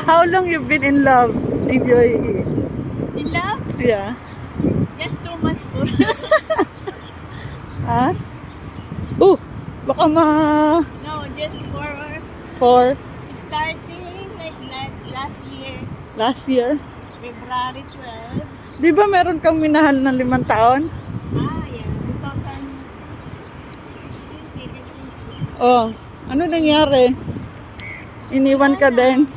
How long you've been in love in UAE? In love? Yeah. Just 2 months po. Ha? Oh, baka No, just for starting like last year, last year. February 12. Di ba meron kang minahal ng 5 taon? Yeah, 2016, 17. Oh, ano nangyari? Iniwan ka din.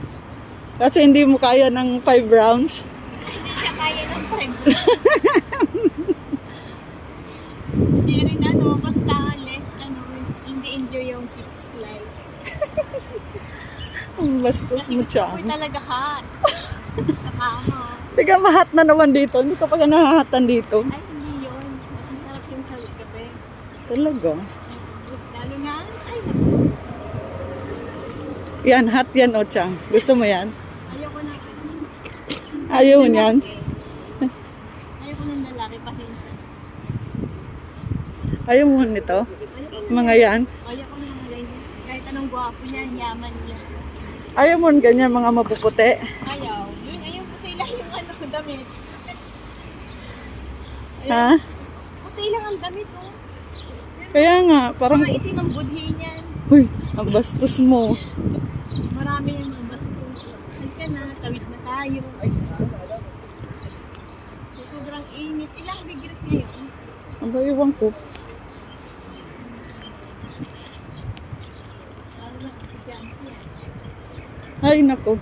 Kasi hindi mo kaya ng 5 rounds. Hindi siya kaya ng 5. Hindi rin basta hindi enjoy yung 6 life. Ang bastos Kasi mo gusto siya. ko talaga hot. Sa kama. Tiga mahat na naman dito. Hindi ka pa nahahatan dito. Ay, hindi yun. Mas masarap yung sa gabi. Talaga. Lalo na, ay, Yan, hot yan, Ochang. Gusto mo yan? ayoko na. Ayaw mo yan? Ayoko ng lalaki pasensya. Ayaw mo nito? Mga yan? Ayoko ng mga ganyan. Kahit anong gwapo niyan, yaman niya. Ayaw mo ganyan, mga mapuputi? Ayaw. Yun, ayaw puti lang yung damit. Ha? Puti lang ang damit, oh. Kaya nga, parang... Mga itim ang budhi niyan. Uy, ang bastos mo. Marami yung mga bastos. Halika na, tawid na tayo. So, sobrang init. Ilang degrees ngayon? Ang iwan ko. Lalo na, estudyante yan. Ay, nako.